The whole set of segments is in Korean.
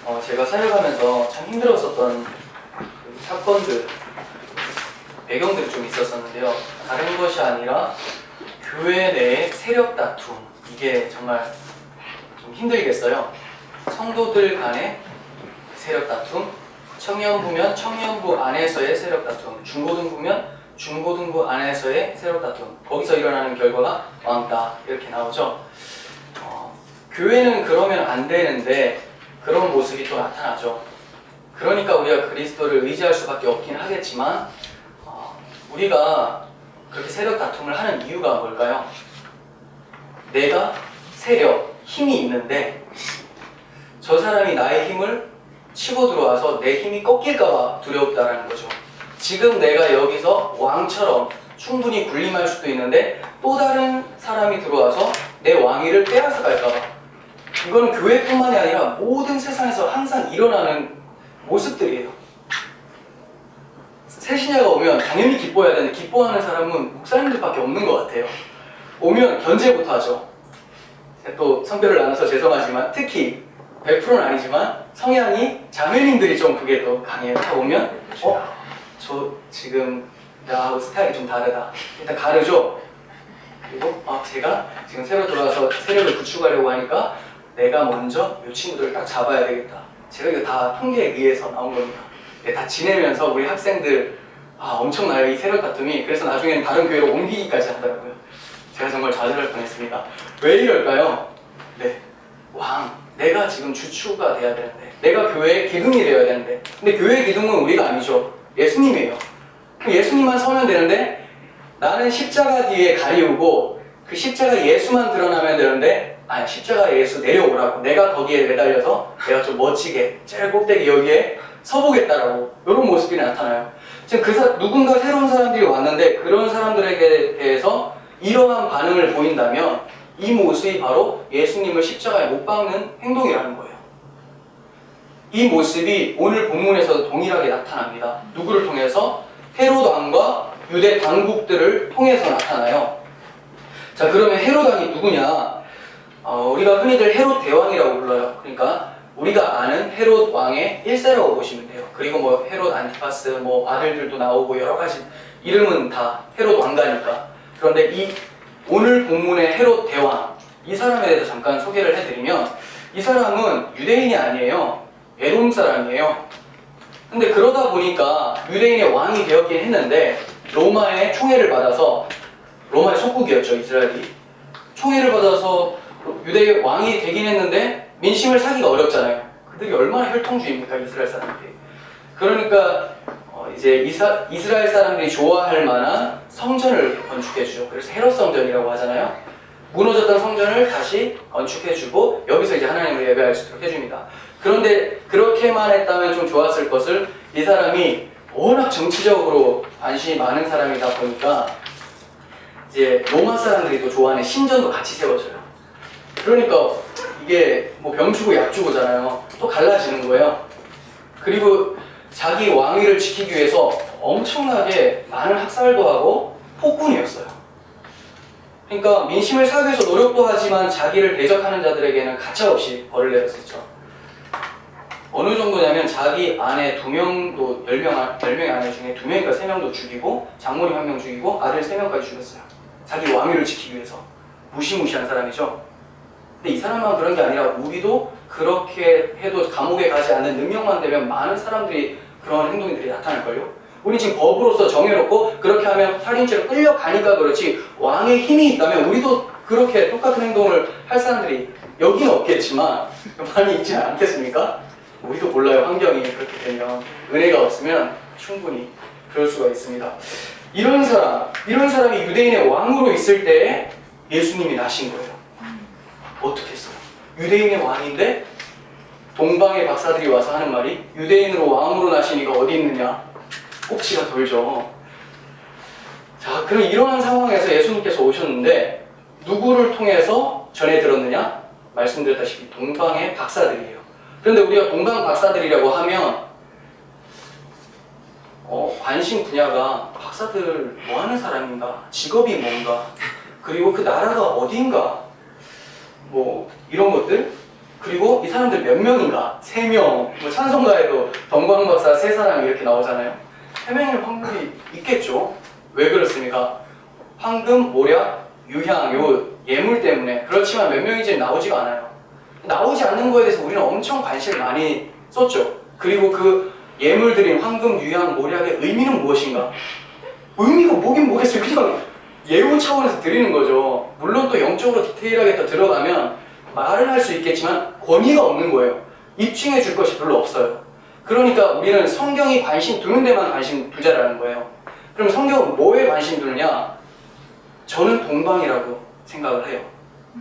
제가 살아가면서 참 힘들었었던 그 사건들, 배경들이 좀 있었었는데요. 다른 것이 아니라 교회 내의 세력 다툼, 이게 정말 좀 힘들겠어요. 성도들 간의 세력 다툼, 청년부면 청년부 안에서의 세력 다툼, 중고등부면 중고등부 안에서의 세력 다툼, 거기서 일어나는 결과가 왕따, 이렇게 나오죠. 교회는 그러면 안 되는데 그런 모습이 또 나타나죠. 그러니까 우리가 그리스도를 의지할 수밖에 없긴 하겠지만 우리가 그렇게 세력 다툼을 하는 이유가 뭘까요? 내가 세력, 힘이 있는데 저 사람이 나의 힘을 치고 들어와서 내 힘이 꺾일까봐 두렵다라는 거죠. 지금 내가 여기서 왕처럼 충분히 군림할 수도 있는데 또 다른 사람이 들어와서 내 왕위를 빼앗아 갈까봐. 이거는 교회뿐만이 아니라 모든 세상에서 항상 일어나는 모습들이에요. 새신자가 오면 당연히 기뻐해야 되는데 기뻐하는 사람은 목사님들밖에 없는 것 같아요. 오면 견제부터 하죠. 또 성별을 나눠서 죄송하지만 특히 100%는 아니지만 성향이 자매님들이 좀 그게 더 강해요. 딱 오면 저 지금 나하고 스타일이 좀 다르다. 일단 가르죠. 그리고 제가 지금 새로 들어와서 세력을 구축하려고 하니까 내가 먼저 이 친구들을 딱 잡아야 되겠다. 제가 이거 다 통계에 의해서 나온 겁니다. 다 지내면서 우리 학생들 엄청나요, 이 세력 다툼이. 그래서 나중에는 다른 교회로 옮기기까지 하더라고요. 제가 정말 좌절할 뻔했습니다. 왜 이럴까요? 내가 지금 주축가 돼야 되는데, 내가 교회의 기둥이 되어야 되는데, 근데 교회의 기둥은 우리가 아니죠. 예수님이에요. 예수님만 서면 되는데 나는 십자가 뒤에 가리우고 그 십자가 예수만 드러나면 되는데 십자가 예수 내려오라고, 내가 거기에 매달려서 내가 좀 멋지게 제일 꼭대기 여기에 서보겠다라고, 이런 모습이 나타나요. 지금 누군가 새로운 사람들이 왔는데 그런 사람들에게 대해서 이러한 반응을 보인다면 이 모습이 바로 예수님을 십자가에 못 박는 행동이라는 거예요. 이 모습이 오늘 본문에서도 동일하게 나타납니다. 누구를 통해서? 헤롯 왕과 유대 당국들을 통해서 나타나요. 자, 그러면 헤롯 왕이 누구냐? 우리가 흔히들 헤롯 대왕이라고 불러요. 그러니까 우리가 아는 헤롯 왕의 1세라고 보시면 돼요. 그리고 헤롯 안티파스 아들들도 나오고 여러 가지 이름은 다 헤롯 왕가니까. 그런데 이 오늘 본문의 헤롯 대왕, 이 사람에 대해서 잠깐 소개를 해드리면, 이 사람은 유대인이 아니에요. 에돔 사람이에요. 근데 그러다 보니까 유대인의 왕이 되었긴 했는데 로마의 총애를 받아서, 로마의 속국이었죠, 이스라엘이. 총애를 받아서 유대의 왕이 되긴 했는데 민심을 사기가 어렵잖아요. 그들이 얼마나 혈통주의입니까, 이스라엘 사람들이. 그러니까 이제 이스라엘 사람들이 좋아할 만한 성전을 건축해주죠. 그래서 헤롯 성전이라고 하잖아요. 무너졌던 성전을 다시 건축해주고 여기서 이제 하나님을 예배할 수 있도록 해줍니다. 그런데 그렇게만 했다면 좀 좋았을 것을, 이 사람이 워낙 정치적으로 관심이 많은 사람이다 보니까 이제 로마 사람들이 또 좋아하는 신전도 같이 세워줘요. 그러니까 이게 병 주고 약 주고잖아요. 또 갈라지는 거예요. 그리고 자기 왕위를 지키기 위해서 엄청나게 많은 학살도 하고 폭군이었어요. 그러니까 민심을 사기 위해서 노력도 하지만 자기를 대적하는 자들에게는 가차없이 벌을 내렸었죠. 어느 정도냐면 자기 아내 2명도 10명의 아내 중에 2명인가 3명도 죽이고 장모님 1명 죽이고 아들 3명까지 죽였어요. 자기 왕위를 지키기 위해서. 무시무시한 사람이죠. 근데 이 사람만 그런 게 아니라 우리도 그렇게 해도 감옥에 가지 않는 능력만 되면 많은 사람들이 그런 행동들이 나타날걸요. 우리 지금 법으로서 정해놓고 그렇게 하면 살인죄로 끌려가니까 그렇지, 왕의 힘이 있다면 우리도 그렇게 똑같은 행동을 할 사람들이 여기는 없겠지만 많이 있지는 않겠습니까? 우리도 몰라요. 환경이 그렇게 되면, 은혜가 없으면 충분히 그럴 수가 있습니다. 이런 사람이 유대인의 왕으로 있을 때 예수님이 나신 거예요. 어떻게 했어요? 유대인의 왕인데 동방의 박사들이 와서 하는 말이, 유대인으로 왕으로 나신 이가 어디 있느냐? 꼭지가 돌죠. 자, 그럼 이러한 상황에서 예수님께서 오셨는데 누구를 통해서 전해 들었느냐? 말씀드렸다시피 동방의 박사들이에요. 그런데 우리가 동방 박사들이라고 하면 관심 분야가 박사들 뭐 하는 사람인가? 직업이 뭔가? 그리고 그 나라가 어딘가? 이런 것들? 그리고 이 사람들 몇 명인가? 3명. 뭐 찬송가에도 덩광박사 3사람이 이렇게 나오잖아요. 3명일 확률이 있겠죠. 왜 그렇습니까? 황금, 모략, 유향, 요 예물 때문에. 그렇지만 몇 명인지 나오지가 않아요. 나오지 않는 거에 대해서 우리는 엄청 관심을 많이 썼죠. 그리고 그 예물들인 황금, 유향, 모략의 의미는 무엇인가? 의미가 뭐긴 뭐겠어요. 그냥 예우 차원에서 드리는 거죠. 물론 또 영적으로 디테일하게 더 들어가면 말을 할 수 있겠지만 권위가 없는 거예요. 입증해 줄 것이 별로 없어요. 그러니까 우리는 성경이 관심 두는 데만 관심 두자라는 거예요. 그럼 성경은 뭐에 관심 두느냐? 저는 동방이라고 생각을 해요.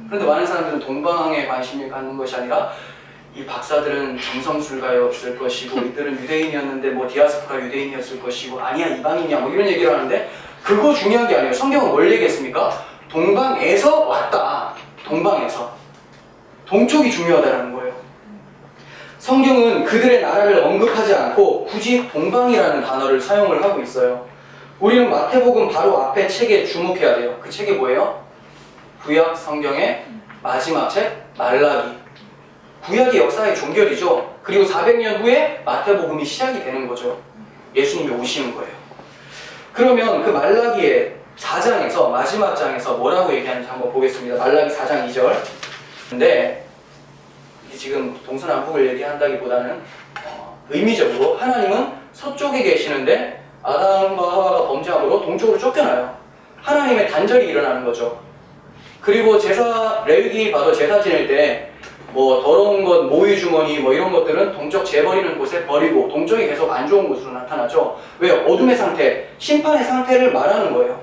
그런데 많은 사람들은 동방에 관심을 갖는 것이 아니라 이 박사들은 정성술가였을 것이고 이들은 유대인이었는데 뭐 디아스포라 유대인이었을 것이고 아니야 이방인이야 뭐 이런 얘기를 하는데 그거 중요한 게 아니에요. 성경은 뭘 얘기했습니까? 동방에서 왔다. 동방에서. 동쪽이 중요하다는 거예요. 성경은 그들의 나라를 언급하지 않고 굳이 동방이라는 단어를 사용을 하고 있어요. 우리는 마태복음 바로 앞에 책에 주목해야 돼요. 그 책이 뭐예요? 구약 성경의 마지막 책 말라기. 구약이 역사의 종결이죠. 그리고 400년 후에 마태복음이 시작이 되는 거죠. 예수님이 오시는 거예요. 그러면 그 말라기의 4장에서 마지막 장에서 뭐라고 얘기하는지 한번 보겠습니다. 말라기 4장 2절. 근데 지금 동서남북을 얘기한다기보다는 의미적으로 하나님은 서쪽에 계시는데 아담과 하와가 범죄함으로 동쪽으로 쫓겨나요. 하나님의 단절이 일어나는 거죠. 그리고 레위기 봐도 제사 지낼 때 뭐 더러운 것, 모의 주머니 뭐 이런 것들은 동쪽 재버리는 곳에 버리고 동쪽이 계속 안 좋은 곳으로 나타나죠. 왜요? 어둠의 상태, 심판의 상태를 말하는 거예요.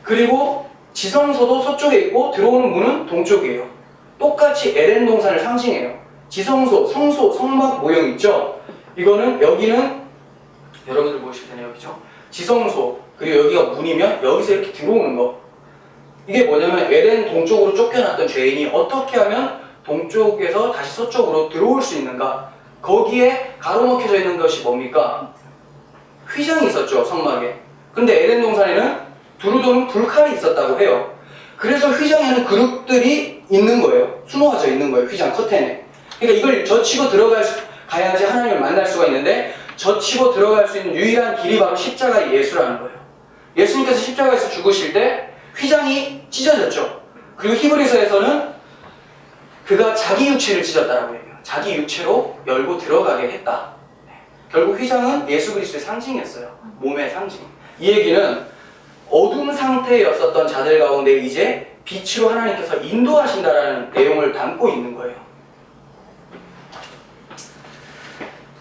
그리고 지성소도 서쪽에 있고 들어오는 문은 동쪽이에요. 똑같이 에덴 동산을 상징해요. 지성소, 성소, 성막 모형 있죠? 이거는 여기는 여러분들 보실 때는 여기죠. 지성소, 그리고 여기가 문이면 여기서 이렇게 들어오는 거. 이게 뭐냐면 에덴 동쪽으로 쫓겨났던 죄인이 어떻게 하면 동쪽에서 다시 서쪽으로 들어올 수 있는가? 거기에 가로막혀져 있는 것이 뭡니까? 휘장이 있었죠, 성막에. 근데 에덴 동산에는 두루 도는 불칼이 있었다고 해요. 그래서 휘장에는 그룹들이 있는 거예요. 수놓아져 있는 거예요, 휘장 커튼에. 그러니까 이걸 젖히고 가야지 하나님을 만날 수가 있는데 젖히고 들어갈 수 있는 유일한 길이 바로 십자가의 예수라는 거예요. 예수님께서 십자가에서 죽으실 때 휘장이 찢어졌죠. 그리고 히브리서에서는 그가 자기 육체를 찢었다라고 얘기해요. 자기 육체로 열고 들어가게 했다. 결국 휘장은 예수 그리스도의 상징이었어요. 몸의 상징. 이 얘기는 어둠 상태였었던 자들 가운데 이제 빛으로 하나님께서 인도하신다라는 내용을 담고 있는 거예요.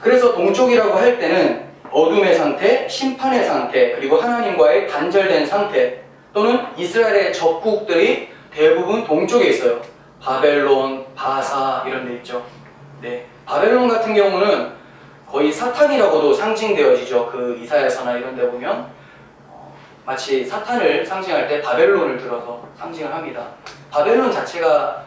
그래서 동쪽이라고 할 때는 어둠의 상태, 심판의 상태, 그리고 하나님과의 단절된 상태 또는 이스라엘의 적국들이 대부분 동쪽에 있어요. 바벨론, 바사 이런 데 있죠. 네, 바벨론 같은 경우는 거의 사탄이라고도 상징되어지죠. 그 이사야서나 이런 데 보면 마치 사탄을 상징할 때 바벨론을 들어서 상징을 합니다. 바벨론 자체가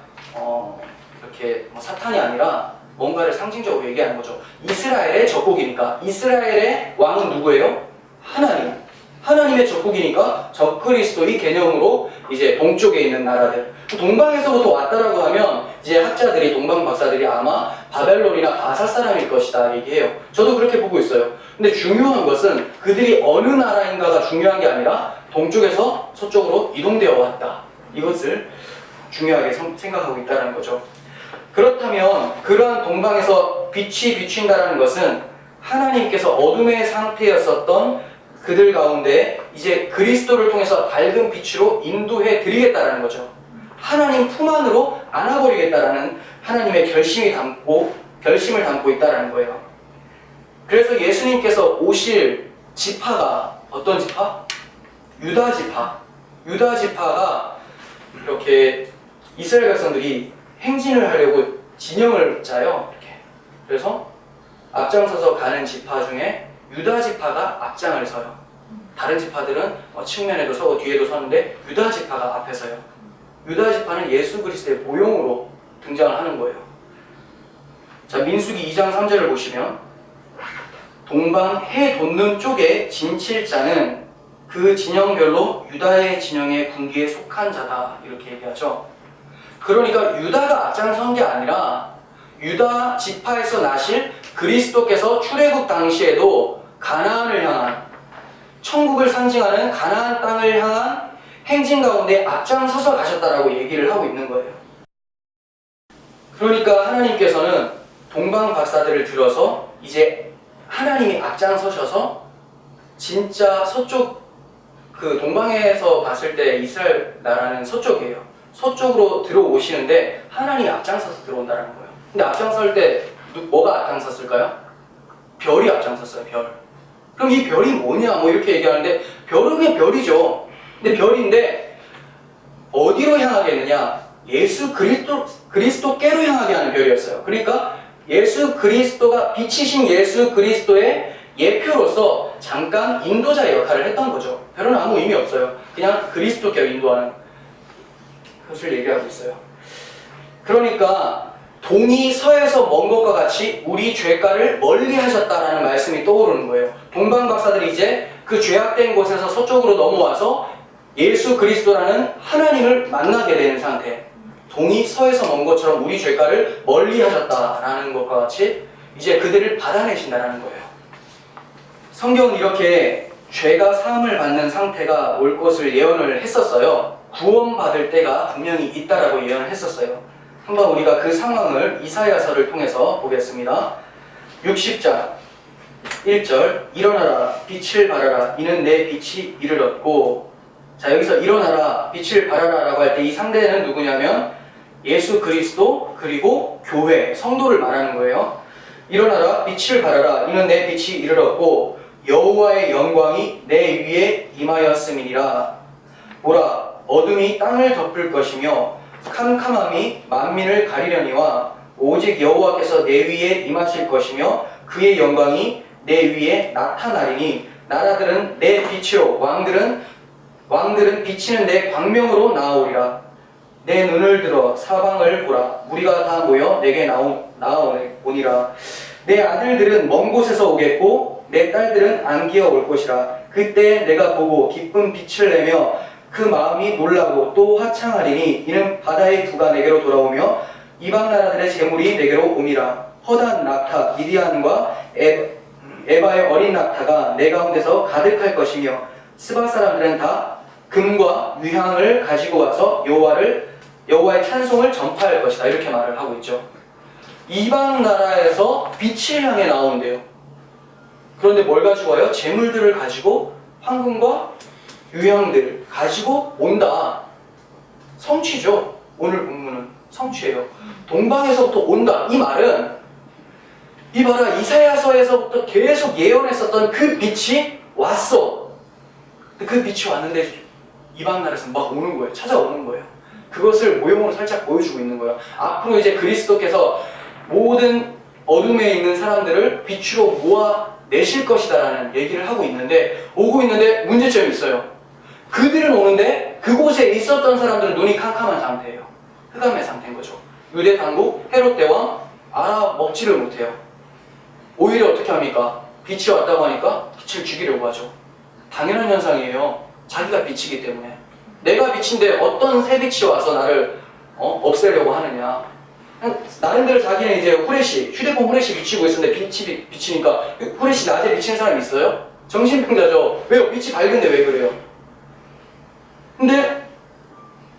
이렇게 사탄이 아니라 뭔가를 상징적으로 얘기하는 거죠. 이스라엘의 적국이니까. 이스라엘의 왕은 누구예요? 하나님. 하나님의 적국이니까 적그리스도의 개념으로 이제 동쪽에 있는 나라들. 동방에서부터 왔다라고 하면 이제 학자들이, 동방 박사들이 아마 바벨론이나 바사 사람일 것이다 얘기해요. 저도 그렇게 보고 있어요. 근데 중요한 것은 그들이 어느 나라인가가 중요한 게 아니라 동쪽에서 서쪽으로 이동되어 왔다. 이것을 중요하게 생각하고 있다는 거죠. 그렇다면 그러한 동방에서 빛이 비춘다는 것은 하나님께서 어둠의 상태였었던 그들 가운데 이제 그리스도를 통해서 밝은 빛으로 인도해 드리겠다라는 거죠. 하나님 품 안으로 안아버리겠다라는 하나님의 결심을 담고 있다라는 거예요. 그래서 예수님께서 오실 지파가 어떤 지파? 유다 지파. 유다 지파가 이렇게 이스라엘 백성들이 행진을 하려고 진영을 짜요. 이렇게. 그래서 앞장서서 가는 지파 중에 유다 지파가 앞장을 서요. 다른 지파들은 측면에도 서고 뒤에도 서는데 유다 지파가 앞에 서요. 유다 지파는 예수 그리스도의 모형으로 등장을 하는 거예요. 자, 민수기 2장 3절을 보시면 동방 해 돋는 쪽에 진칠자는 그 진영별로 유다의 진영의 군기에 속한 자다 이렇게 얘기하죠. 그러니까 유다가 앞장선 게 아니라 유다 지파에서 나실 그리스도께서 출애굽 당시에도 가나안을 향한, 천국을 상징하는 가나안 땅을 향한 행진 가운데 앞장서서 가셨다라고 얘기를 하고 있는 거예요. 그러니까 하나님께서는 동방 박사들을 들어서 이제 하나님이 앞장서셔서 진짜 서쪽, 그 동방에서 봤을 때 이스라엘 나라는 서쪽이에요. 서쪽으로 들어오시는데 하나님이 앞장서서 들어온다는 거예요. 근데 앞장설 때 뭐가 앞장섰을까요? 별이 앞장섰어요. 별. 그럼 이 별이 뭐냐 뭐 이렇게 얘기하는데 별은 그냥 별이죠. 근데 별인데 어디로 향하게 했느냐? 예수 그리스도께로 향하게 하는 별이었어요. 그러니까 예수 그리스도가, 빛이신 예수 그리스도의 예표로서 잠깐 인도자의 역할을 했던 거죠. 별은 아무 의미 없어요. 그냥 그리스도께로 인도하는 것을 얘기하고 있어요. 그러니까 동이 서에서 먼 것과 같이 우리 죄가를 멀리 하셨다라는 말씀이 떠오르는 거예요. 동방 박사들이 이제 그 죄악된 곳에서 서쪽으로 넘어와서 예수 그리스도라는 하나님을 만나게 되는 상태. 동이 서에서 먼 것처럼 우리 죄가를 멀리 하셨다라는 것과 같이 이제 그들을 받아내신다라는 거예요. 성경은 이렇게 죄가 사함을 받는 상태가 올 것을 예언을 했었어요. 구원받을 때가 분명히 있다라고 예언을 했었어요. 한번 우리가 그 상황을 이사야서를 통해서 보겠습니다. 60장 1절, 일어나라 빛을 발하라 이는 내 빛이 이르렀고. 자, 여기서 일어나라 빛을 발하라 라고 할 때 이 상대는 누구냐면 예수 그리스도 그리고 교회, 성도를 말하는 거예요. 일어나라 빛을 발하라 이는 내 빛이 이르렀고 여호와의 영광이 내 위에 임하였음이니라. 보라 어둠이 땅을 덮을 것이며 캄캄함이 만민을 가리려니와 오직 여호와께서 내 위에 임하실 것이며 그의 영광이 내 위에 나타나리니 나라들은 내 빛으로 왕들은 비치는 내 광명으로 나아오리라. 내 눈을 들어 사방을 보라. 무리가 다 모여 내게 나아오니라. 내 아들들은 먼 곳에서 오겠고 내 딸들은 안기어 올 것이라. 그때 내가 보고 기쁜 빛을 내며 그 마음이 놀라고 또 화창하리니 이는 바다의 부가 내게로 돌아오며 이방 나라들의 재물이 내게로 옴이라. 허단 낙타 미디안과 에바의 어린 낙타가 내 가운데서 가득할 것이며 스바 사람들은 다 금과 유향을 가지고 와서 여호와의 찬송을 전파할 것이다. 이렇게 말을 하고 있죠. 이방 나라에서 빛을 향해 나오는데요. 그런데 뭘 가지고 와요? 재물들을 가지고 황금과 유향들을 가지고 온다. 성취죠. 오늘 본문은 성취예요. 동방에서부터 온다. 이 말은 이 봐라 이사야서에서부터 계속 예언했었던 그 빛이 왔어. 그 빛이 왔는데 이방 나라에서 막 오는 거예요. 찾아오는 거예요. 그것을 모형으로 살짝 보여주고 있는 거예요. 앞으로 이제 그리스도께서 모든 어둠에 있는 사람들을 빛으로 모아내실 것이다 라는 얘기를 하고 있는데, 오고 있는데 문제점이 있어요. 그들은 오는데 그곳에 있었던 사람들은 눈이 캄캄한 상태예요. 흑암의 상태인 거죠. 유대 당국 헤롯 대왕 알아먹지를 못해요. 오히려 어떻게 합니까? 빛이 왔다고 하니까 빛을 죽이려고 하죠. 당연한 현상이에요. 자기가 빛이기 때문에. 내가 빛인데 어떤 새 빛이 와서 나를 없애려고 하느냐. 나름대로 자기는 이제 휴대폰 후레쉬 비치고 있었는데 빛이 비치니까 후레쉬 낮에 비치는 사람이 있어요? 정신병자죠. 왜요? 빛이 밝은데 왜 그래요? 근데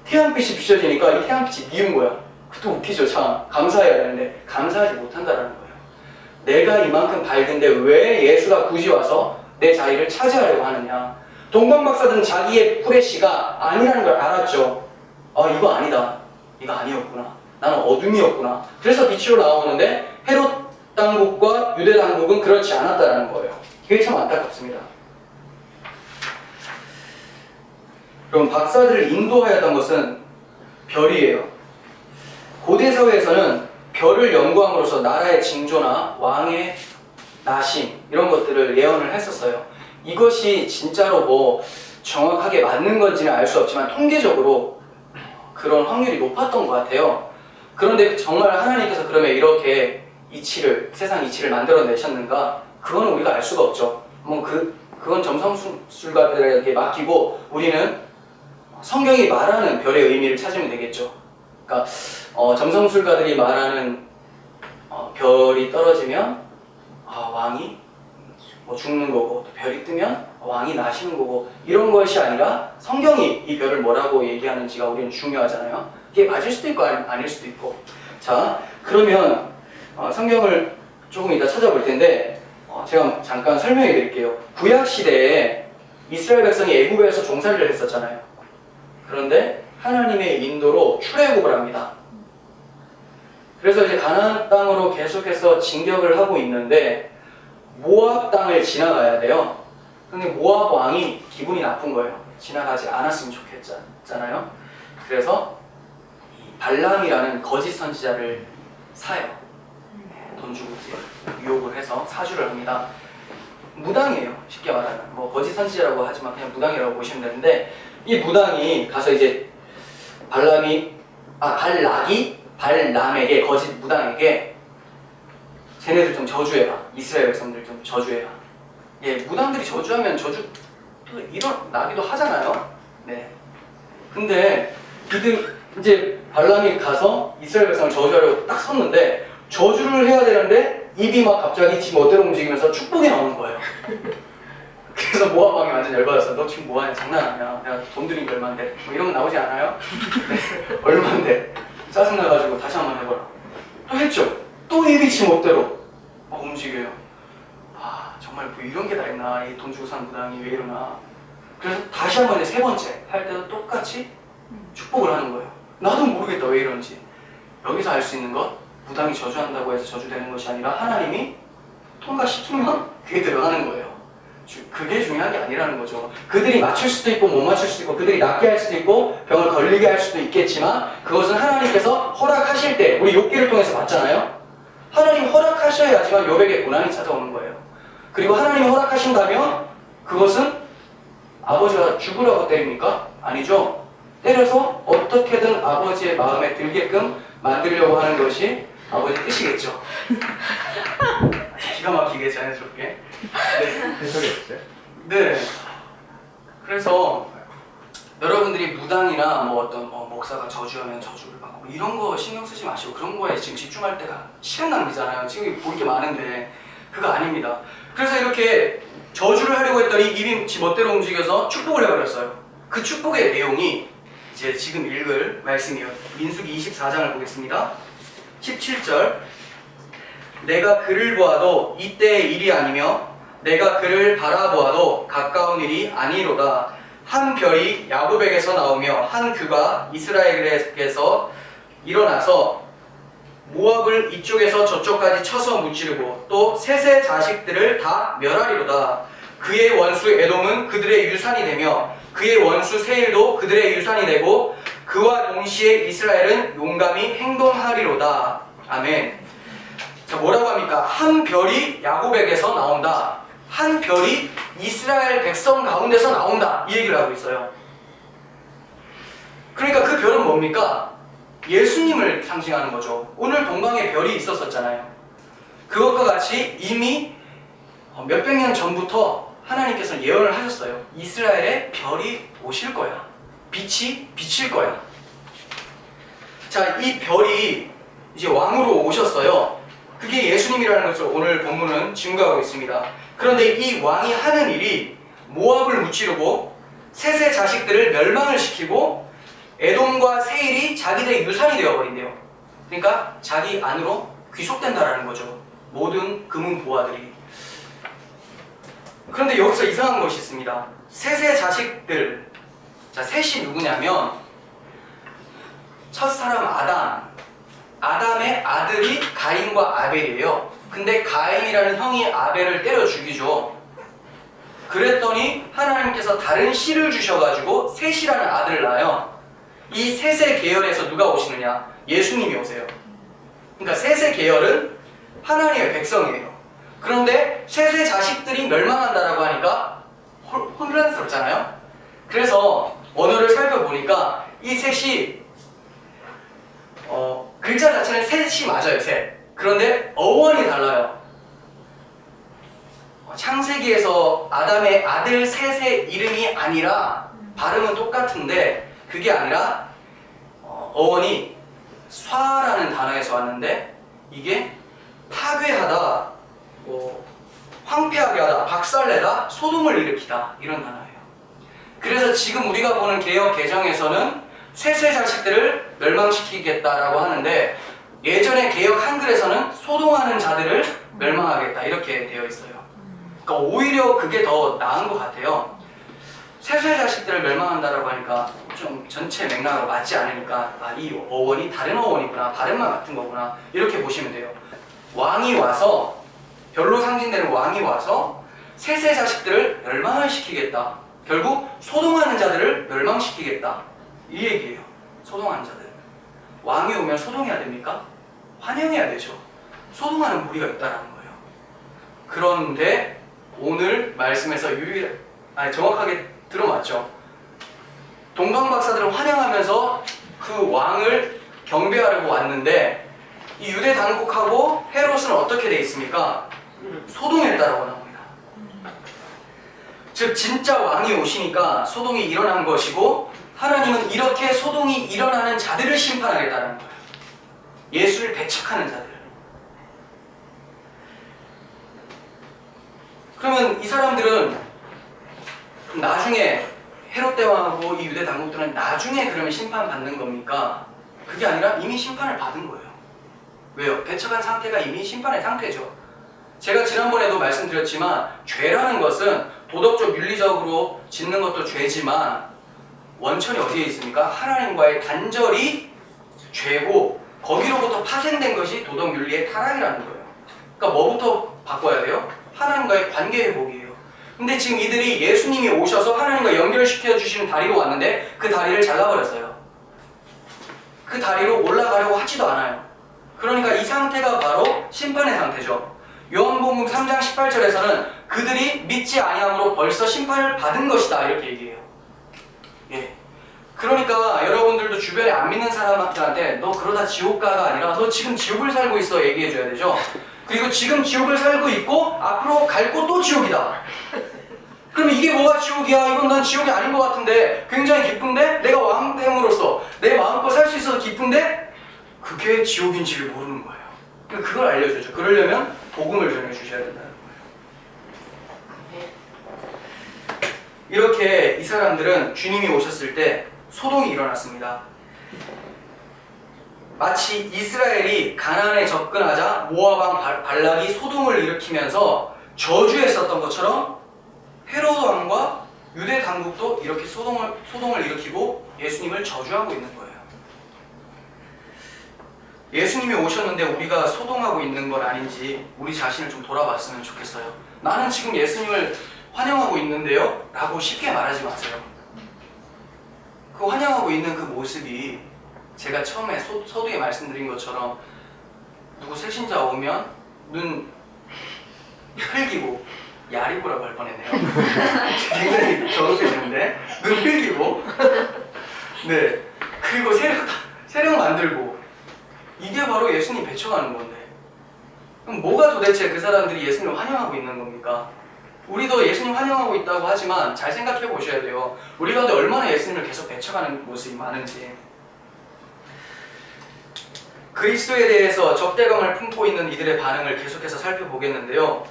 태양빛이 비춰지니까 이 태양빛이 미운 거야. 그것도 웃기죠. 참 감사해야 되는데 감사하지 못한다라는 거예요. 내가 이만큼 밝은데 왜 예수가 굳이 와서 내 자리를 차지하려고 하느냐. 동방박사들은 자기의 후레쉬가 아니라는 걸 알았죠. 이거 아니다. 이거 아니었구나. 나는 어둠이었구나. 그래서 빛으로 나오는데 헤롯 당국과 유대 당국은 그렇지 않았다는 거예요. 그게 참 안타깝습니다. 그럼 박사들을 인도하였던 것은 별이에요. 고대 사회에서는 별을 연구함으로써 나라의 징조나 왕의 나심 이런 것들을 예언을 했었어요. 이것이 진짜로 정확하게 맞는 건지는 알 수 없지만 통계적으로 그런 확률이 높았던 것 같아요. 그런데 정말 하나님께서 그러면 이렇게 세상 이치를 만들어내셨는가? 그건 우리가 알 수가 없죠. 그건 점성술가들에게 맡기고 우리는 성경이 말하는 별의 의미를 찾으면 되겠죠. 그러니까 점성술가들이 말하는 별이 떨어지면 왕이 뭐 죽는 거고, 또 별이 뜨면 왕이 나시는 거고, 이런 것이 아니라 성경이 이 별을 뭐라고 얘기하는지가 우리는 중요하잖아요. 이게 맞을 수도 있고 아닐 수도 있고. 자, 그러면 성경을 조금 이따 찾아볼 텐데 제가 잠깐 설명해 드릴게요. 구약 시대에 이스라엘 백성이 애굽에서 종살이를 했었잖아요. 그런데 하나님의 인도로 출애굽을 합니다. 그래서 이제 가나안 땅으로 계속해서 진격을 하고 있는데 모압 땅을 지나가야 돼요. 근데 모압 왕이 기분이 나쁜 거예요. 지나가지 않았으면 좋겠잖아요. 그래서 이 발람이라는 거짓 선지자를 사요. 돈 주고 유혹을 해서 사주를 합니다. 무당이에요. 쉽게 말하면 뭐 거짓 선지자라고 하지만 그냥 무당이라고 보시면 되는데, 이 무당이 가서 이제 발람에게, 거짓 무당에게 쟤네들 좀 저주해라. 이스라엘 백성들 좀 저주해라. 예, 무당들이 저주하면 저주 또 일어나기도 하잖아요. 네. 근데 이제 발람이 가서 이스라엘 백성을 저주하려고 딱 섰는데 저주를 해야 되는데 입이 막 갑자기 지 멋대로 움직이면서 축복이 나오는 거예요. 그래서 모압 왕이 완전 열받았어. 너 지금 뭐하냐? 장난 아니야. 내가 돈 들인 게 얼만데? 뭐 이런 거 나오지 않아요? 네. 얼만데? 짜증나가지고 다시 한번 해봐라. 또 했죠. 또 입이 지 멋대로 막 움직여요. 정말 뭐 이런 게 다 있나? 이 돈 주고 산 무당이 왜 이러나? 그래서 다시 한번 이제 세 번째 할 때도 똑같이 축복을 하는 거예요. 나도 모르겠다 왜 이런지. 여기서 알 수 있는 것, 무당이 저주한다고 해서 저주되는 것이 아니라 하나님이 통과시키면 그게 들어가는 거예요. 그게 중요한 게 아니라는 거죠. 그들이 맞출 수도 있고 못 맞출 수도 있고, 그들이 낫게 할 수도 있고 병을 걸리게 할 수도 있겠지만, 그것은 하나님께서 허락하실 때, 우리 욥기를 통해서 봤잖아요. 하나님 허락하셔야지만 욥에게 고난이 찾아오는 거예요. 그리고 하나님이 허락하신다면 그것은 아버지가 죽으라고 때립니까? 아니죠. 때려서 어떻게든 아버지의 마음에 들게끔 만들려고 하는 것이 아버지의 뜻이겠죠. 기가 막히게 자연스럽게. 네. 해석했어요? 네. 그래서 여러분들이 무당이나 뭐 어떤 목사가 저주하면 저주를 받고 이런 거 신경 쓰지 마시고, 그런 거에 지금 집중할 때가 시간 낭비잖아요. 지금 볼 게 많은데 그거 아닙니다. 그래서 이렇게 저주를 하려고 했더니 입이 지 멋대로 움직여서 축복을 해버렸어요. 그 축복의 내용이 이제 지금 읽을 말씀이에요. 민수기 24장을 보겠습니다. 17절. 내가 그를 보아도 이때의 일이 아니며 내가 그를 바라보아도 가까운 일이 아니로다. 한 별이 야곱에게서 나오며 한 그가 이스라엘에게서 일어나서 모압을 이쪽에서 저쪽까지 쳐서 무찌르고 또 셋의 자식들을 다 멸하리로다. 그의 원수 에돔은 그들의 유산이 되며 그의 원수 세일도 그들의 유산이 되고 그와 동시에 이스라엘은 용감히 행동하리로다. 아멘. 자, 뭐라고 합니까? 한 별이 야곱에게서 나온다. 한 별이 이스라엘 백성 가운데서 나온다. 이 얘기를 하고 있어요. 그러니까 그 별은 뭡니까? 예수님을 상징하는 거죠. 오늘 동방에 별이 있었잖아요. 그것과 같이 이미 몇백 년 전부터 하나님께서 예언을 하셨어요. 이스라엘에 별이 오실 거야. 빛이 비칠 거야. 자, 이 별이 이제 왕으로 오셨어요. 그게 예수님이라는 것을 오늘 본문은 증거하고 있습니다. 그런데 이 왕이 하는 일이 모압을 무찌르고 셋의 자식들을 멸망을 시키고 에돔과 세일이 자기들의 유산이 되어버린대요. 그러니까 자기 안으로 귀속된다라는 거죠. 모든 금은 보화들이. 그런데 여기서 이상한 것이 있습니다. 셋의 자식들. 자, 셋이 누구냐면 첫사람 아담의 아들이 가인과 아벨이에요. 근데 가인이라는 형이 아벨을 때려 죽이죠. 그랬더니 하나님께서 다른 씨를 주셔가지고 셋이라는 아들을 낳아요. 이 셋의 계열에서 누가 오시느냐? 예수님이 오세요. 그러니까 셋의 계열은 하나님의 백성이에요. 그런데 셋의 자식들이 멸망한다라고 하니까 혼란스럽잖아요. 그래서 언어를 살펴보니까 이 셋이 글자 자체는 셋이 맞아요. 셋. 그런데 어원이 달라요. 창세기에서 아담의 아들 셋의 이름이 아니라 발음은 똑같은데 그게 아니라 어원이 쏴라는 단어에서 왔는데 이게 파괴하다, 황폐하게 하다, 박살내다, 소동을 일으키다 이런 단어예요. 그래서 지금 우리가 보는 개역 개정에서는 셋의 자식들을 멸망시키겠다라고 하는데 예전에 개역 한글에서는 소동하는 자들을 멸망하겠다 이렇게 되어 있어요. 그러니까 오히려 그게 더 나은 것 같아요. 셋의 자식들을 멸망한다라고 하니까 좀 전체 맥락으로 맞지 않으니까 이 어원이 다른 어원이구나, 발음만 같은 거구나 이렇게 보시면 돼요. 왕이 와서, 별로 상징되는 왕이 와서 셋의 자식들을 멸망을 시키겠다. 결국 소동하는 자들을 멸망시키겠다 이 얘기예요. 소동하는 자들. 왕이 오면 소동해야 됩니까? 환영해야 되죠. 소동하는 무리가 있다라는 거예요. 그런데 오늘 말씀에서 정확하게 들어맞죠. 동방 박사들은 환영하면서 그 왕을 경배하려고 왔는데 이 유대 당국하고 헤롯은 어떻게 돼 있습니까? 소동했다라고 나옵니다. 즉 진짜 왕이 오시니까 소동이 일어난 것이고 하나님은 이렇게 소동이 일어나는 자들을 심판하겠다는 거예요. 예수를 배척하는 자들. 그러면 이 사람들은 나중에 헤롯 대왕하고 이 유대 당국들은 나중에 그러면 심판받는 겁니까? 그게 아니라 이미 심판을 받은 거예요. 왜요? 배척한 상태가 이미 심판의 상태죠. 제가 지난번에도 말씀드렸지만 죄라는 것은 도덕적 윤리적으로 짓는 것도 죄지만 원천이 어디에 있습니까? 하나님과의 단절이 죄고 거기로부터 파생된 것이 도덕 윤리의 타락이라는 거예요. 그러니까 뭐부터 바꿔야 돼요? 하나님과의 관계 회복이에요. 근데 지금 이들이 예수님이 오셔서 하나님과 연결시켜 주시는 다리로 왔는데 그 다리를 잘라버렸어요. 그 다리로 올라가려고 하지도 않아요. 그러니까 이 상태가 바로 심판의 상태죠. 요한복음 3장 18절에서는 그들이 믿지 아니함으로 벌써 심판을 받은 것이다 이렇게 얘기해요. 예. 그러니까 여러분들도 주변에 안 믿는 사람한테 너 그러다 지옥 가가 아니라 너 지금 지옥을 살고 있어 얘기해 줘야 되죠. 그리고 지금 지옥을 살고 있고 앞으로 갈 곳 또 지옥이다. 그러면 이게 뭐가 지옥이야? 이건 난 지옥이 아닌 것 같은데 굉장히 기쁜데? 내가 왕됨으로써 내 마음껏 살 수 있어서 기쁜데? 그게 지옥인지를 모르는 거예요. 그러니까 그걸 알려주죠. 그러려면 복음을 전해주셔야 된다는 거예요. 이렇게 이 사람들은 주님이 오셨을 때 소동이 일어났습니다. 마치 이스라엘이 가나안에 접근하자 모압 왕 발락이 소동을 일으키면서 저주했었던 것처럼 헤로드 왕과 유대 당국도 이렇게 소동을 일으키고 예수님을 저주하고 있는 거예요. 예수님이 오셨는데 우리가 소동하고 있는 건 아닌지 우리 자신을 좀 돌아봤으면 좋겠어요. 나는 지금 예수님을 환영하고 있는데요? 라고 쉽게 말하지 마세요. 그 환영하고 있는 그 모습이 제가 처음에 서두에 말씀드린 것처럼 누구 새신자 오면 눈 흘기고 야리고라고 할 뻔했네요. 굉장히 저급해지는데 눈 흘기고 네 그리고 세력 만들고 이게 바로 예수님 배척하는 건데 그럼 뭐가 도대체 그 사람들이 예수님을 환영하고 있는 겁니까? 우리도 예수님 환영하고 있다고 하지만 잘 생각해 보셔야 돼요. 우리 가운데 얼마나 예수님을 계속 배척하는 모습이 많은지. 그리스도에 대해서 적대감을 품고 있는 이들의 반응을 계속해서 살펴보겠는데요.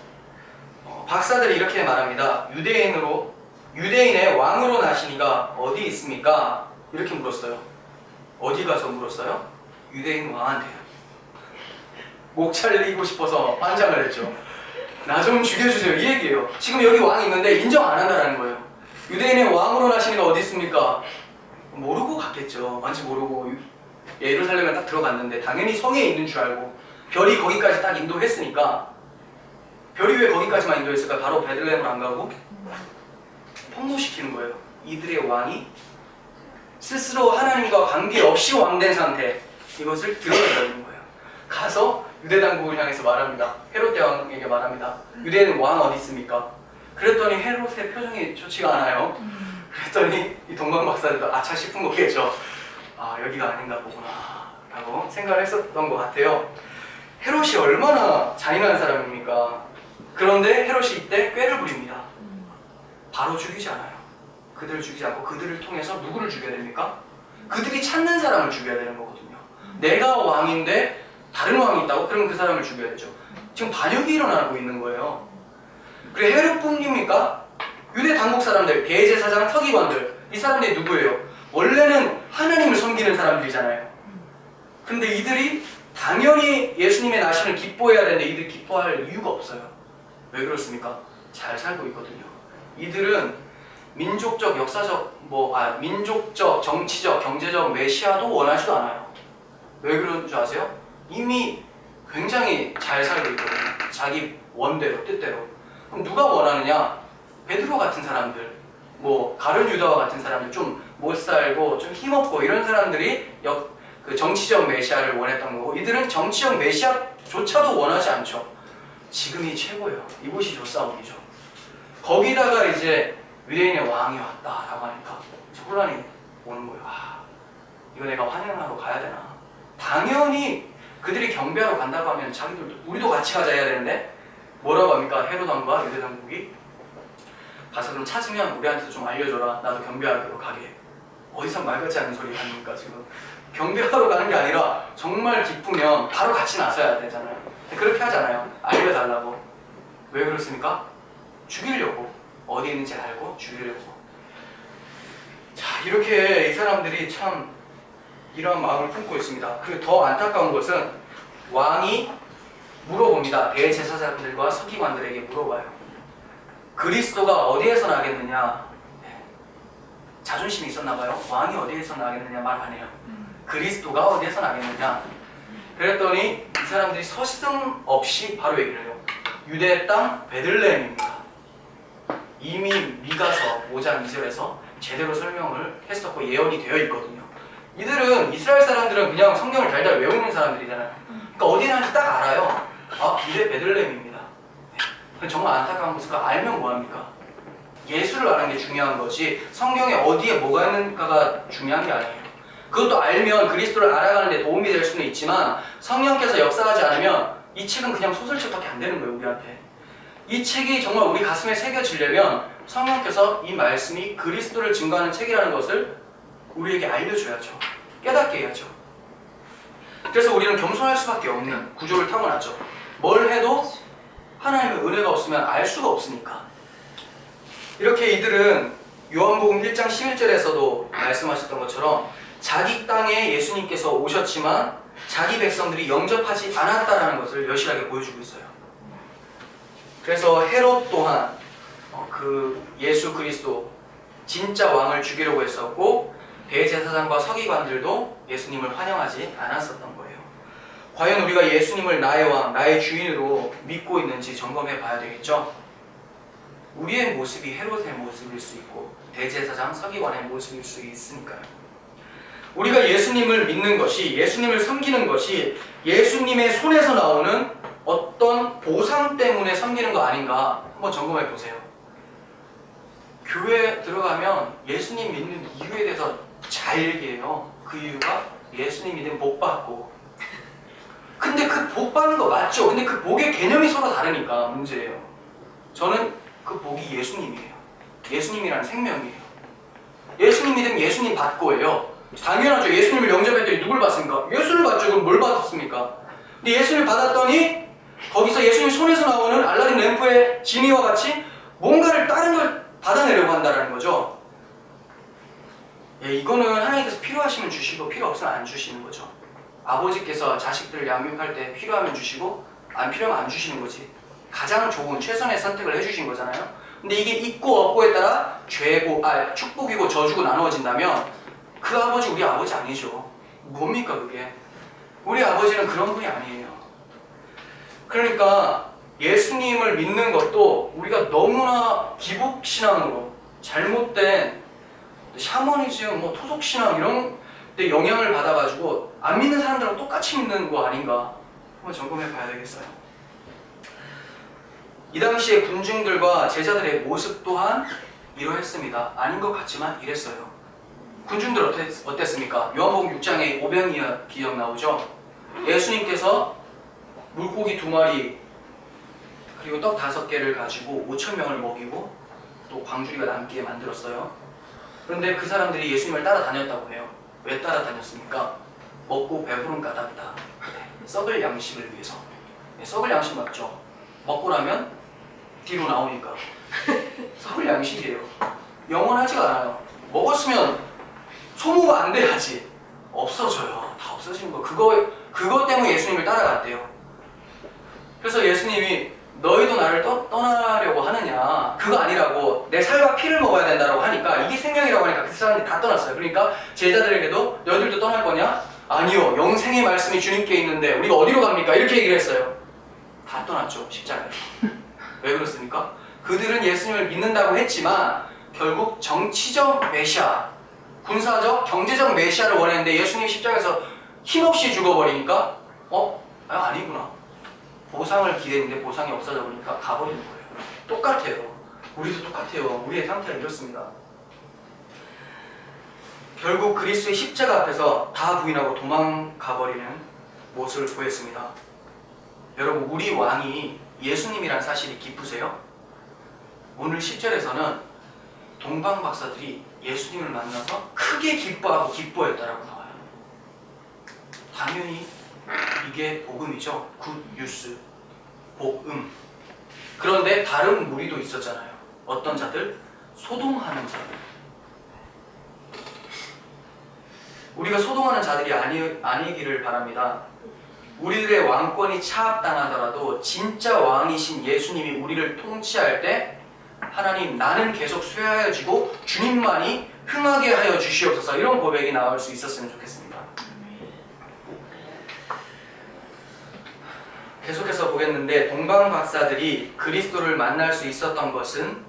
박사들이 이렇게 말합니다. 유대인의 왕으로 나시니가 어디 있습니까? 이렇게 물었어요. 어디 가서 물었어요? 유대인 왕한테요. 목 잘리고 싶어서 환장을 했죠. 나 좀 죽여주세요 이 얘기예요. 지금 여기 왕이 있는데 인정 안 한다는 거예요. 유대인의 왕으로 나시니가 어디 있습니까? 모르고 갔겠죠. 완전 모르고 예루살렘에 딱 들어갔는데 당연히 성에 있는 줄 알고 별이 거기까지 딱 인도했으니까 별이 왜 거기까지만 인도했을까? 바로 베들레헴을 안 가고 폭로시키는 거예요. 이들의 왕이 스스로 하나님과 관계없이 왕된 상태 이것을 드러내는 거예요. 가서 유대 당국을 향해서 말합니다. 헤롯 대왕에게 말합니다. 유대는 왕 어디 있습니까? 그랬더니 헤롯의 표정이 좋지가 않아요. 그랬더니 이 동방 박사들도 아차 싶은 거겠죠. 아 여기가 아닌가 보구나 라고 생각을 했었던 것 같아요. 헤롯이 얼마나 잔인한 사람입니까? 그런데 헤롯이 이때 꾀를 부립니다. 바로 죽이지 않아요. 그들을 죽이지 않고 그들을 통해서 누구를 죽여야 됩니까? 그들이 찾는 사람을 죽여야 되는 거거든요. 내가 왕인데 다른 왕이 있다고? 그럼 그 사람을 죽여야죠. 지금 반역이 일어나고 있는 거예요. 그래 헤롯뿐입니까? 유대 당국 사람들, 대제사장, 서기관들, 이 사람들이 누구예요? 원래는 하나님을 섬기는 사람들이잖아요. 근데 이들이 당연히 예수님의 나심을 기뻐해야 되는데 이들 기뻐할 이유가 없어요. 왜 그렇습니까? 잘 살고 있거든요. 이들은 민족적, 역사적, 민족적, 정치적, 경제적 메시아도 원하지도 않아요. 왜 그런 줄 아세요? 이미 굉장히 잘 살고 있거든요. 자기 원대로, 뜻대로. 그럼 누가 원하느냐? 베드로 같은 사람들, 가룟 유다와 같은 사람들, 좀 못 살고 좀 힘없고 이런 사람들이 그 정치적 메시아를 원했던 거고, 이들은 정치적 메시아조차도 원하지 않죠. 지금이 최고예요. 이곳이 좋사옵이죠. 거기다가 이제 유대인의 왕이 왔다라고 하니까 혼란이 오는 거예요. 이거 내가 환영하러 가야 되나? 당연히 그들이 경배하러 간다고 하면 자기들도 우리도 같이 가자 해야 되는데 뭐라고 합니까? 헤롯 왕과 유대 당국이 가서 그럼 찾으면 우리한테도 좀 알려줘라. 나도 경배하러 가게. 어디서 말 같지 않은 소리 하니까 지금 경배하러 가는 게 아니라 정말 기쁘면 바로 같이 나서야 되잖아요. 그렇게 하잖아요. 알려달라고. 왜 그렇습니까? 죽이려고. 어디 있는지 알고 죽이려고. 자, 이렇게 이 사람들이 참 이런 마음을 품고 있습니다. 그리고 더 안타까운 것은 왕이 물어봅니다. 대제사장들과 서기관들에게 물어봐요. 그리스도가 어디에서 나겠느냐? 자존심이 있었나 봐요. 왕이 어디에서 나겠느냐 말 안 해요. 그리스도가 어디에서 나겠느냐? 그랬더니 이 사람들이 서슴없이 바로 얘기를 해요. 유대 땅 베들레헴입니다. 이미 미가서 5장 2절에서 제대로 설명을 했었고 예언이 되어 있거든요. 이들은 이스라엘 사람들은 그냥 성경을 달달 외우는 사람들이잖아요. 그러니까 어디 나는지 딱 알아요. 유대 베들레헴입니다. 정말 안타까운 것은 알면 뭐합니까? 예수를 아는 게 중요한 거지 성경에 어디에 뭐가 있는가가 중요한 게 아니에요. 그것도 알면 그리스도를 알아가는 데 도움이 될 수는 있지만 성령께서 역사하지 않으면 이 책은 그냥 소설책밖에 안 되는 거예요. 우리한테. 이 책이 정말 우리 가슴에 새겨지려면 성령께서 이 말씀이 그리스도를 증거하는 책이라는 것을 우리에게 알려줘야죠. 깨닫게 해야죠. 그래서 우리는 겸손할 수밖에 없는 구조를 타고났죠. 뭘 해도 하나님의 은혜가 없으면 알 수가 없으니까. 이렇게 이들은 요한복음 1장 11절에서도 말씀하셨던 것처럼 자기 땅에 예수님께서 오셨지만 자기 백성들이 영접하지 않았다라는 것을 여실하게 보여주고 있어요. 그래서 헤롯 또한 그 예수 그리스도 진짜 왕을 죽이려고 했었고 대제사장과 서기관들도 예수님을 환영하지 않았었던 거예요. 과연 우리가 예수님을 나의 왕, 나의 주인으로 믿고 있는지 점검해 봐야 되겠죠. 우리의 모습이 헤롯의 모습일 수 있고 대제사장, 서기관의 모습일 수 있으니까요. 우리가 예수님을 믿는 것이, 예수님을 섬기는 것이 예수님의 손에서 나오는 어떤 보상 때문에 섬기는 거 아닌가 한번 점검해 보세요. 교회 들어가면 예수님 믿는 이유에 대해서 잘 얘기해요. 그 이유가 예수님 믿으면 복 받고. 근데 그 복 받는 거 맞죠? 근데 그 복의 개념이 서로 다르니까 문제예요. 저는 그 복이 예수님이에요. 예수님이라는 생명이에요. 예수님 믿으면 예수님 받고예요. 당연하죠. 예수님을 영접했더니 누굴 받습니까? 예수를 받죠. 그럼 뭘 받았습니까? 근데 예수를 받았더니 거기서 예수님 손에서 나오는 알라딘 램프의 지니와 같이 뭔가를 다른 걸 받아내려고 한다는 거죠. 이거는 하나님께서 필요하시면 주시고 필요 없으면 안 주시는 거죠. 아버지께서 자식들을 양육할 때 필요하면 주시고 안 필요하면 안 주시는 거지. 가장 좋은 최선의 선택을 해주신 거잖아요. 근데 이게 있고 없고에 따라 축복이고 저주고 나누어진다면 그 아버지 우리 아버지 아니죠. 뭡니까 그게? 우리 아버지는 그런 분이 아니에요. 그러니까 예수님을 믿는 것도 우리가 너무나 기복신앙으로 잘못된 샤머니즘, 토속신앙 이런 데 영향을 받아가지고 안 믿는 사람들하고 똑같이 믿는 거 아닌가 한번 점검해 봐야 되겠어요. 이 당시에 군중들과 제자들의 모습 또한 이러했습니다. 아닌 것 같지만 이랬어요. 군중들 어땠습니까? 요한복음 6장에 오병이어 기억 나오죠? 예수님께서 물고기 2마리 그리고 떡 5개를 가지고 5,000명을 먹이고 또 광주리가 남게 만들었어요. 그런데 그 사람들이 예수님을 따라다녔다고 해요. 왜 따라다녔습니까? 먹고 배부른 까닭이다. 썩을 양식을 위해서. 썩을 양식 맞죠? 먹고 나면 뒤로 나오니까 썩을 양식이에요. 영원하지가 않아요. 먹었으면 소모가 안 돼야지. 없어져요. 다 없어지는 거. 그거 때문에 예수님을 따라갔대요. 그래서 예수님이 너희도 나를 떠나려고 하느냐, 그거 아니라고, 내 살과 피를 먹어야 된다고 하니까, 이게 생명이라고 하니까 그 사람들이 다 떠났어요. 그러니까 제자들에게도 너희들도 떠날 거냐? 아니요, 영생의 말씀이 주님께 있는데 우리가 어디로 갑니까? 이렇게 얘기를 했어요. 다 떠났죠, 십자가에. 왜 그렇습니까? 그들은 예수님을 믿는다고 했지만 결국 정치적 메시아, 군사적, 경제적 메시아를 원했는데 예수님이 십자가에서 힘없이 죽어버리니까 아니구나. 보상을 기대했는데 보상이 없어져 버리니까 가버리는 거예요. 똑같아요. 우리도 똑같아요. 우리의 상태가 이렇습니다. 결국 그리스도의 십자가 앞에서 다 부인하고 도망가버리는 모습을 보였습니다. 여러분, 우리 왕이 예수님이란 사실이 기쁘세요? 오늘 10절에서는 동방 박사들이 예수님을 만나서 크게 기뻐하고 기뻐했다라고 나와요. 당연히 이게 복음이죠. 굿 뉴스, 복음. 그런데 다른 무리도 있었잖아요. 어떤 자들? 소동하는 자들. 우리가 소동하는 자들이 아니기를 바랍니다. 우리들의 왕권이 차압당하더라도 진짜 왕이신 예수님이 우리를 통치할 때 하나님, 나는 계속 쇠하여지고 주님만이 흥하게 하여 주시옵소서, 이런 고백이 나올 수 있었으면 좋겠습니다. 계속해서 보겠는데, 동방 박사들이 그리스도를 만날 수 있었던 것은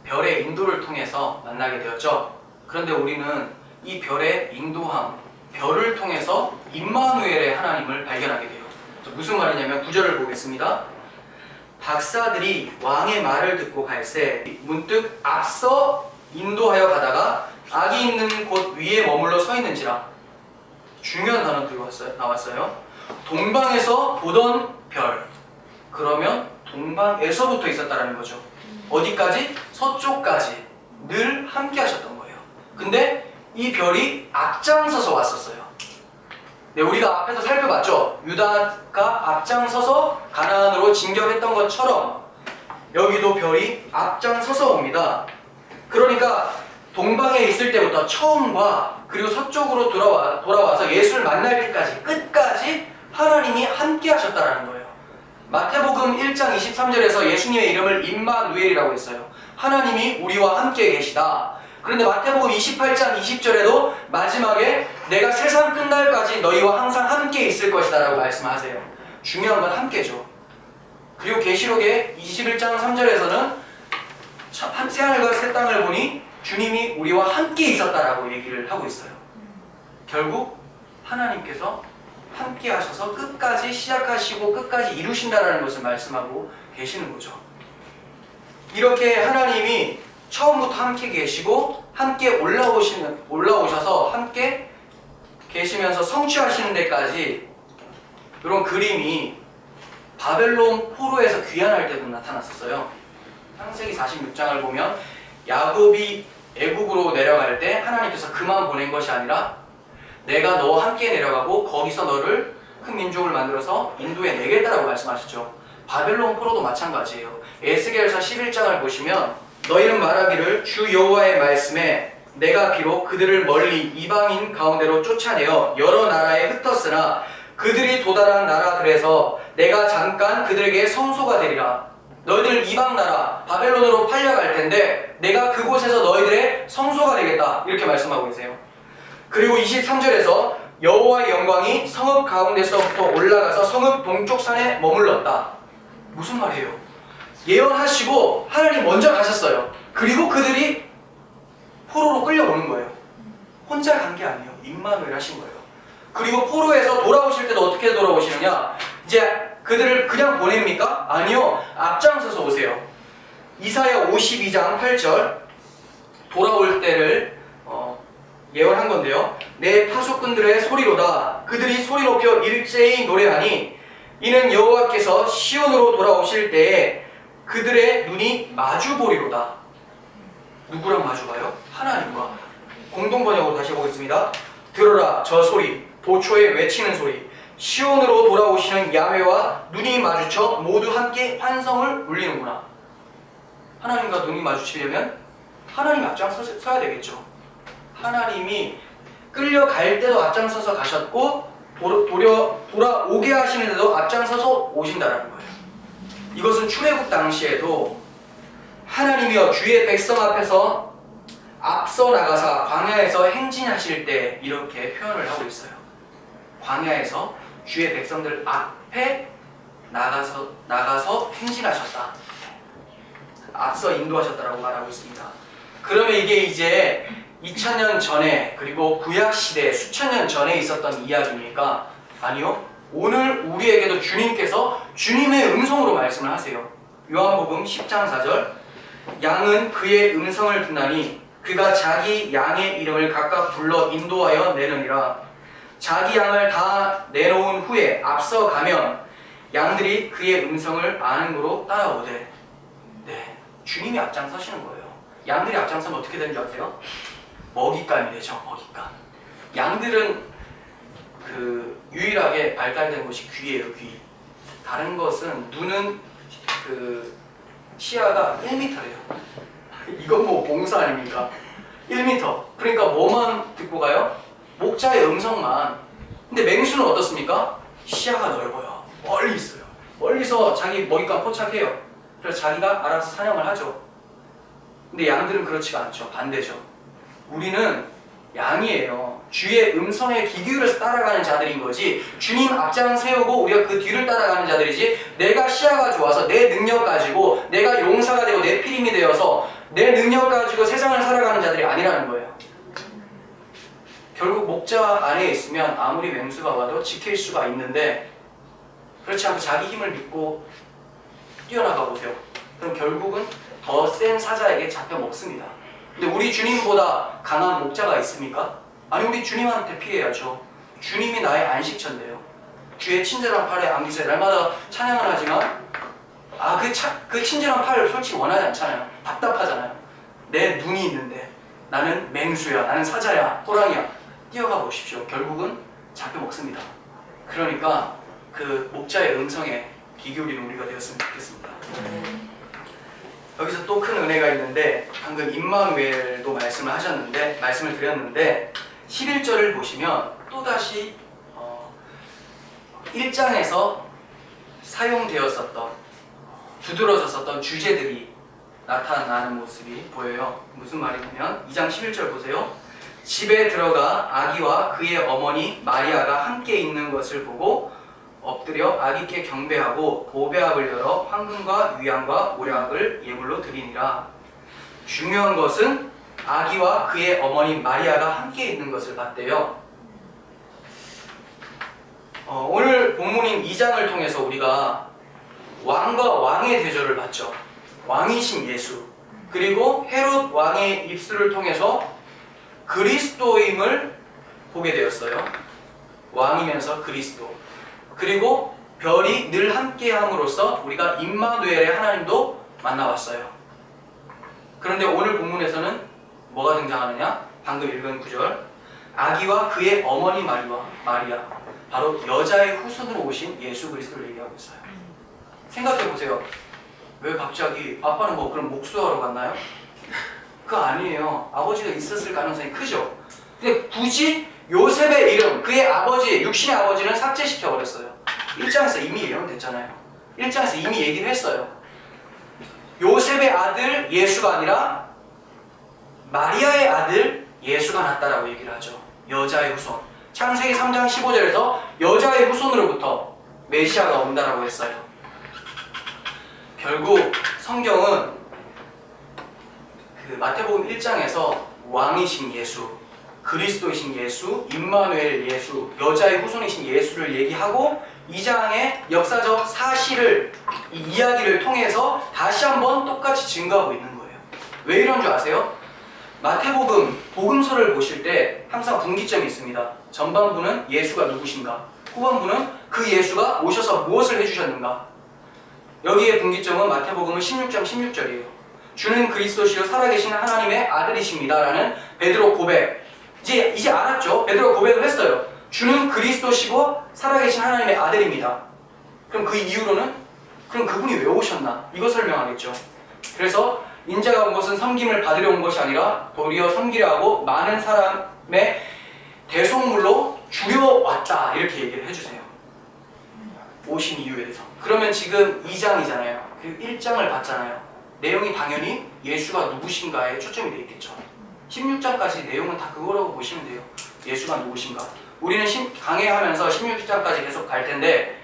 별의 인도를 통해서 만나게 되었죠. 그런데 우리는 이 별의 인도함, 별을 통해서 임마누엘의 하나님을 발견하게 돼요. 무슨 말이냐면 9절을 보겠습니다. 박사들이 왕의 말을 듣고 갈새 문득 앞서 인도하여 가다가 악이 있는 곳 위에 머물러 서 있는지라. 중요한 단어 들고 나왔어요. 동방에서 보던 별. 그러면 동방에서부터 있었다라는 거죠. 어디까지? 서쪽까지 늘 함께 하셨던 거예요. 근데 이 별이 앞장서서 왔었어요. 네, 우리가 앞에서 살펴봤죠. 유다가 앞장서서 가나안으로 진격했던 것처럼 여기도 별이 앞장서서 옵니다. 그러니까 동방에 있을 때부터 처음과 그리고 서쪽으로 돌아와서 예수를 만날 때까지 끝까지 하나님이 함께 하셨다는 거예요. 마태복음 1장 23절에서 예수님의 이름을 임마누엘이라고 했어요. 하나님이 우리와 함께 계시다. 그런데 마태복음 28장 20절에도 마지막에 내가 세상 끝날까지 너희와 항상 함께 있을 것이다 라고 말씀하세요. 중요한 건 함께죠. 그리고 계시록의 21장 3절에서는 새하늘과 새 땅을 보니 주님이 우리와 함께 있었다라고 얘기를 하고 있어요. 결국 하나님께서 함께 하셔서 끝까지 시작하시고 끝까지 이루신다라는 것을 말씀하고 계시는 거죠. 이렇게 하나님이 처음부터 함께 계시고 함께 올라오셔서 함께 계시면서 성취하시는 데까지 이런 그림이 바벨론 포로에서 귀환할 때도 나타났었어요. 창세기 46장을 보면 야곱이 애국으로 내려갈 때 하나님께서 그만 보낸 것이 아니라 내가 너와 함께 내려가고 거기서 너를 큰 민족을 만들어서 인도에 내겠다라고 말씀하셨죠. 바벨론 포로도 마찬가지예요. 에스겔서 11장을 보시면 너희는 말하기를 주 여호와의 말씀에 내가 비록 그들을 멀리 이방인 가운데로 쫓아내어 여러 나라에 흩었으나 그들이 도달한 나라들에서 내가 잠깐 그들에게 성소가 되리라. 너희들 이방 나라 바벨론으로 팔려갈 텐데 내가 그곳에서 너희들의 성소가 되겠다, 이렇게 말씀하고 계세요. 그리고 23절에서 여호와의 영광이 성읍 가운데서부터 올라가서 성읍 동쪽 산에 머물렀다. 무슨 말이에요? 예언하시고 하나님 먼저 가셨어요. 그리고 그들이 포로로 끌려오는 거예요. 혼자 간 게 아니에요. 임마누엘 하신 거예요. 그리고 포로에서 돌아오실 때도 어떻게 돌아오시느냐? 이제 그들을 그냥 보냅니까? 아니요. 앞장서서 오세요. 이사야 52장 8절 돌아올 때를 예언한 건데요. 내 파수꾼들의 소리로다. 그들이 소리 높여 일제히 노래하니 이는 여호와께서 시온으로 돌아오실 때에 그들의 눈이 마주보리로다. 누구랑 마주봐요? 하나님과. 공동번역으로 다시 보겠습니다. 들어라 저 소리. 도초에 외치는 소리, 시온으로 돌아오시는 야훼와 눈이 마주쳐 모두 함께 환성을 울리는구나. 하나님과 눈이 마주치려면 하나님이 앞장서야 되겠죠. 하나님이 끌려갈 때도 앞장서서 가셨고 돌아오게 하시는데도 앞장서서 오신다라는 거예요. 이것은 출애굽 당시에도 하나님이여 주의 백성 앞에서 앞서 나가사 광야에서 행진하실 때 이렇게 표현을 하고 있어요. 광야에서 주의 백성들 앞에 나가서 행진하셨다. 앞서 인도하셨다라고 말하고 있습니다. 그러면 이게 이제 2000년 전에 그리고 구약시대 수천 년 전에 있었던 이야기입니까? 아니요. 오늘 우리에게도 주님께서 주님의 음성으로 말씀을 하세요. 요한복음 10장 4절 양은 그의 음성을 듣나니 그가 자기 양의 이름을 각각 불러 인도하여 내느니라. 자기 양을 다 내놓은 후에 앞서 가면 양들이 그의 음성을 아는 거로 따라오되. 네, 주님이 앞장서시는 거예요. 양들이 앞장서면 어떻게 되는 줄 아세요? 먹잇감이 되죠. 먹잇감. 양들은 유일하게 발달된 곳이 귀예요. 귀. 다른 것은 눈은 시야가 1m래요. 이건 뭐 봉사 아닙니까? 1m. 그러니까 뭐만 듣고 가요? 목자의 음성만. 근데 맹수는 어떻습니까? 시야가 넓어요. 멀리 있어요. 멀리서 자기 먹잇감 포착해요. 그래서 자기가 알아서 사냥을 하죠. 근데 양들은 그렇지가 않죠. 반대죠. 우리는 양이에요. 주의 음성에 귀 기울여서 따라가는 자들인 거지, 주님 앞장 세우고 우리가 그 뒤를 따라가는 자들이지, 내가 시야가 좋아서 내 능력 가지고 내가 용사가 되고 내 피림이 되어서 내 능력 가지고 세상을 살아가는 자들이 아니라는 거예요. 결국 목자 안에 있으면 아무리 맹수가 와도 지킬 수가 있는데, 그렇지 않고 자기 힘을 믿고 뛰어나가 보세요. 그럼 결국은 더 센 사자에게 잡혀 먹습니다. 근데 우리 주님보다 강한 목자가 있습니까? 아니, 우리 주님한테 피해야죠. 주님이 나의 안식처인데요. 주의 친절한 팔에 안기세. 날마다 찬양을 하지만 그 친절한 팔을 솔직히 원하지 않잖아요. 답답하잖아요. 내 눈이 있는데 나는 맹수야, 나는 사자야, 호랑이야. 뛰어가 보십시오. 결국은 잡혀 먹습니다. 그러니까 그 목자의 음성에 귀 기울이는 우리가 되었으면 좋겠습니다. 여기서 또 큰 은혜가 있는데, 방금 임마누엘도 말씀을 드렸는데 11절을 보시면 또다시 1장에서 사용되었었던, 두드러졌었던 주제들이 나타나는 모습이 보여요. 무슨 말이냐면 2장 11절 보세요. 집에 들어가 아기와 그의 어머니 마리아가 함께 있는 것을 보고 엎드려 아기께 경배하고 보배압을 열어 황금과 유향과 오략을 예물로 드리니라. 중요한 것은 아기와 그의 어머니 마리아가 함께 있는 것을 봤대요. 오늘 본문인 2장을 통해서 우리가 왕과 왕의 대조를 봤죠. 왕이신 예수, 그리고 헤롯 왕의 입술을 통해서 그리스도임을 보게 되었어요. 왕이면서 그리스도. 그리고 별이 늘 함께함으로써 우리가 임마누엘의 하나님도 만나봤어요. 그런데 오늘 본문에서는 뭐가 등장하느냐? 방금 읽은 구절, 아기와 그의 어머니 마리아, 바로 여자의 후손으로 오신 예수 그리스도를 얘기하고 있어요. 생각해보세요. 왜 갑자기 아빠는 뭐 그럼 목수하러 갔나요? 그거 아니에요. 아버지가 있었을 가능성이 크죠. 근데 굳이 요셉의 이름, 그의 아버지, 육신의 아버지는 삭제시켜버렸어요. 1장에서 이미 예언됐잖아요. 1장에서 이미 얘기를 했어요. 요셉의 아들 예수가 아니라 마리아의 아들 예수가 났다라고 얘기를 하죠. 여자의 후손. 창세기 3장 15절에서 여자의 후손으로부터 메시아가 온다라고 했어요. 결국 성경은 마태복음 1장에서 왕이신 예수, 그리스도이신 예수, 임마누엘 예수, 여자의 후손이신 예수를 얘기하고 2장의 역사적 사실을, 이 이야기를 통해서 다시 한번 똑같이 증거하고 있는 거예요. 왜 이런 줄 아세요? 마태복음, 복음서를 보실 때 항상 분기점이 있습니다. 전반부는 예수가 누구신가, 후반부는 그 예수가 오셔서 무엇을 해주셨는가. 여기에 분기점은 마태복음은 16장 16절이에요. 주는 그리스도시요 살아계신 하나님의 아들이십니다 라는 베드로 고백. 이제 알았죠? 베드로 고백을 했어요. 주는 그리스도시고 살아계신 하나님의 아들입니다. 그럼 그 이후로는 그럼 그분이 왜 오셨나? 이거 설명하겠죠. 그래서 인자가 온 것은 섬김을 받으려 온 것이 아니라 도리어 섬기려 하고 많은 사람의 대속물로 줄여왔다. 이렇게 얘기를 해주세요. 오신 이유에 대해서. 그러면 지금 2장이잖아요. 그 1장을 봤잖아요. 내용이 당연히 예수가 누구신가에 초점이 되어 있겠죠. 16장까지 내용은 다 그거라고 보시면 돼요. 예수가 누구신가. 우리는 강해하면서 16장까지 계속 갈 텐데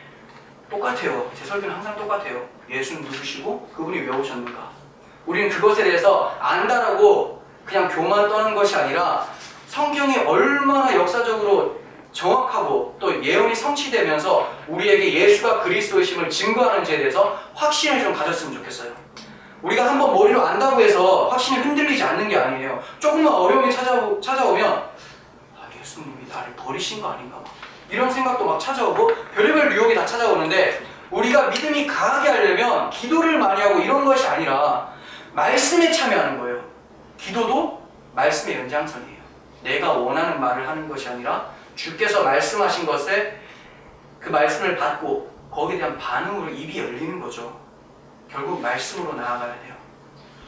똑같아요. 제 설교는 항상 똑같아요. 예수는 누구시고 그분이 왜 오셨는가. 우리는 그것에 대해서 안다라고 그냥 교만 떠는 것이 아니라 성경이 얼마나 역사적으로 정확하고 또 예언이 성취되면서 우리에게 예수가 그리스도이심을 증거하는지에 대해서 확신을 좀 가졌으면 좋겠어요. 우리가 한번 머리로 안다고 해서 확신이 흔들리지 않는 게 아니에요. 조금만 어려움이 찾아오면 예수님이 나를 버리신 거 아닌가 막 이런 생각도 막 찾아오고 별의별 유혹이 다 찾아오는데 우리가 믿음이 강하게 하려면 기도를 많이 하고 이런 것이 아니라 말씀에 참여하는 거예요. 기도도 말씀의 연장선이에요. 내가 원하는 말을 하는 것이 아니라 주께서 말씀하신 것에 그 말씀을 받고 거기에 대한 반응으로 입이 열리는 거죠. 결국 말씀으로 나아가야 돼요.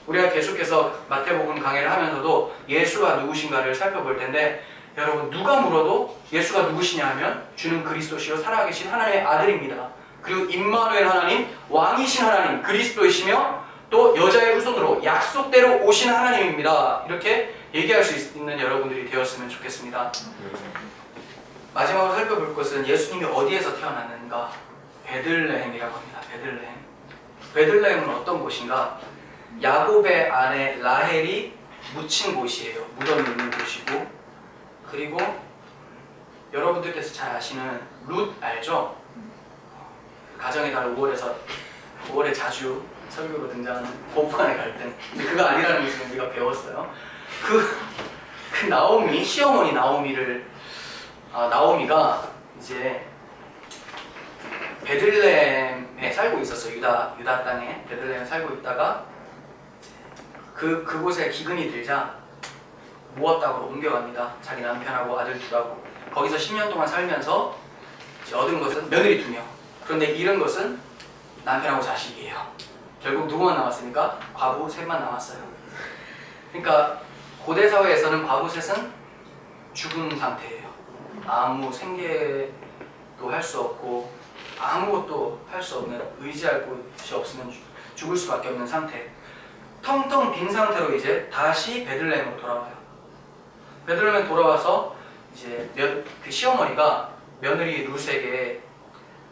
우리가 계속해서 마태복음 강해를 하면서도 예수가 누구신가를 살펴볼 텐데 여러분 누가 물어도 예수가 누구시냐 하면 주는 그리스도시요 살아계신 하나님의 아들입니다. 그리고 임마누엘 하나님, 왕이신 하나님, 그리스도이시며 또 여자의 후손으로 약속대로 오신 하나님입니다. 이렇게 얘기할 수 있는 여러분들이 되었으면 좋겠습니다. 마지막으로 살펴볼 것은 예수님이 어디에서 태어났는가? 베들레헴이라고 합니다. 베들레헴. 베들레헴은 어떤 곳인가? 야곱의 아내 라헬이 묻힌 곳이에요. 무덤이 있는 곳이고, 그리고 여러분들께서 잘 아시는 룻 알죠? 가정의 달 5월에 자주 설교로 등장하는 고부간의 갈등. 그거 아니라는 것을 우리가 배웠어요. 그 나오미, 시어머니 나오미가 이제 베들레헴에 살고 있었어요. 유다 땅에 베들레헴에 살고 있다가 그곳에 기근이 들자 모압 땅으로 옮겨갑니다. 자기 남편하고 아들 둘하고 거기서 10년 동안 살면서 얻은 것은 며느리 2명. 그런데 잃은 것은 남편하고 자식이에요. 결국 누구만 남았습니까? 과부 셋만 남았어요. 그러니까 고대 사회에서는 과부 셋은 죽은 상태예요. 아무 생계도 할 수 없고 아무것도 할 수 없는, 의지할 곳이 없으면 죽을 수밖에 없는 상태. 텅텅 빈 상태로 이제 다시 베들레헴으로 돌아와요. 베들레헴에 돌아와서 이제 그 시어머니가 며느리 룻에게